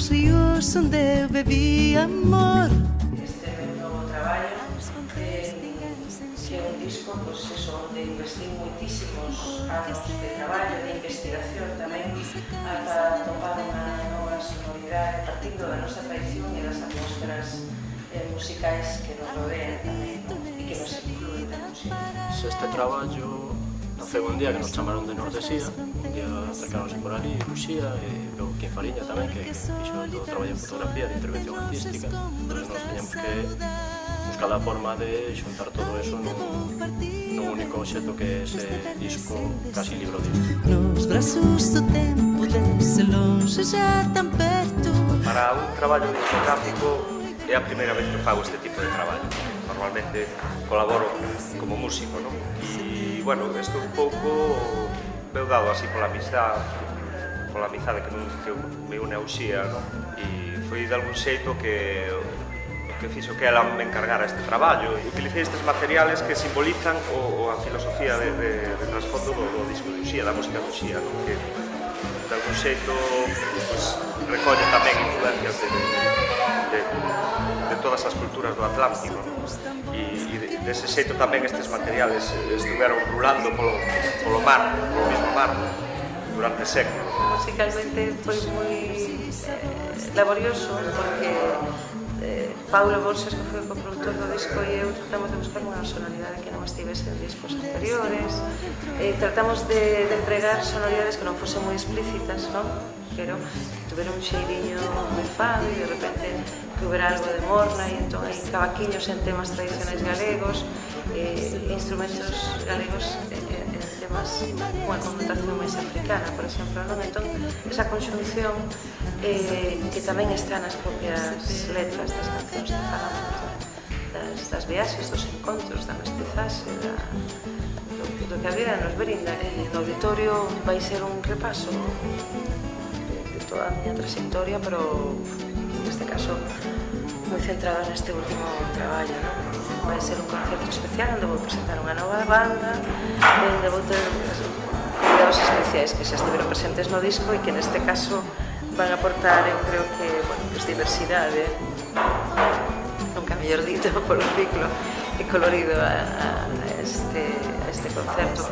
os ríos onde bebí amor. Este é meu novo traballo, que é un disco onde investí moitísimos anos de traballo, de investigación tamén, ata topar unha nova sonoridade partindo da nosa tradición e das atmósferas musicais que nos rodean tamén, e que nos incluen na música. Este traballo naceu un día que nos chamaron de Nordesía, un día acercaronse por ali, Luxía, e logo Quim Fariña tamén, que fixo todo o traballo de fotografía, de intervención artística. Entón nos teñamos que buscar a forma de xuntar todo eso nun único obxecto que é ese disco casi libro de Nos brazos do tempo, desde longe já tan perto. Para un traballo discográfico é a primeira vez que fago este tipo de traballo. Normalmente colaboro como músico, non? E, bueno, isto un pouco veu dado así pola amizade que me une a Uxía, non? E foi de algún xeito que fixo que ela me encargara este traballo. Utilicei estes materiales que simbolizan a filosofía de trasfondo do disco de Uxía, da música de Uxía, non? Que de algún xeito recolle tamén influencias de todas as culturas do Atlántico, non? E dese xeito tamén estes materiales estuveron rulando polo mismo mar, durante séculos. Musicalmente foi moi laborioso porque Paulo Borges, que foi o coproductor do disco, e eu tratamos de buscar unha sonoridade que non estivese en discos anteriores. Tratamos de empregar sonoridades que non fosen moi explícitas, non? Pero tuvera un xeiriño moi fado e de repente que houbera algo de morna, e entón hai cavaquiños en temas tradicionais galegos, instrumentos galegos en temas cunha connotación máis africana, por exemplo, non? Entón, esa conxunción que tamén está nas propias letras das cancións que falamos, das viaxes, dos encontros, da mestizaxe, do que a vida nos brinda. No auditorio vai ser un repaso de toda a miña trayectoria, pero neste caso moi centrada neste último traballo, non? Vai ser un concerto especial onde vou presentar unha nova banda, onde vou ter convidados especiais que xa estiveron presentes no disco e que neste caso van a aportar, eu creo que, bueno, pues diversidade, nunca mellor dito, por un ciclo e colorido a este concerto.